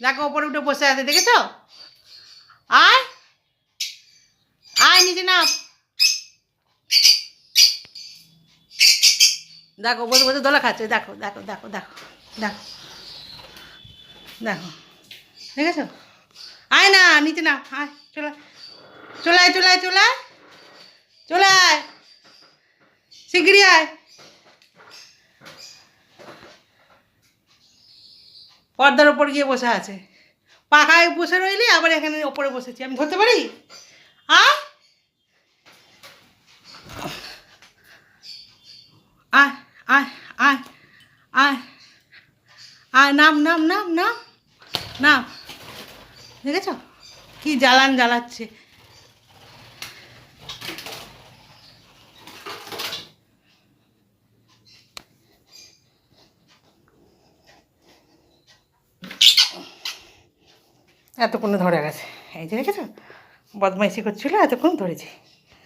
দেখো ওপরে উঠে বসে আছে, দেখেছো? আয় আয় নিচে নাম। দেখো বসে বসে দোলা খাচ্ছে, দেখো দেখো দেখো দেখো দেখো দেখো, দেখেছো? আয় না নিচে না, আয় চলে চলে চলে চলে চলে আয়, শিগগিরি আয়। পর্দার ওপর গিয়ে বসে আছে, পাখায় বসে রইলি, আবার এখানে ওপরে বসেছি, আমি ধরতে পারি? আয় আয় আয় আয় আয় আয়, নাম নাম নাম নাম নাম। দেখেছ কি জ্বালান জ্বালাচ্ছে? এতক্ষণে ধরে গেছে, এই যে দেখেছো বদমাইশি করছিল, এতক্ষণ ধরেছি।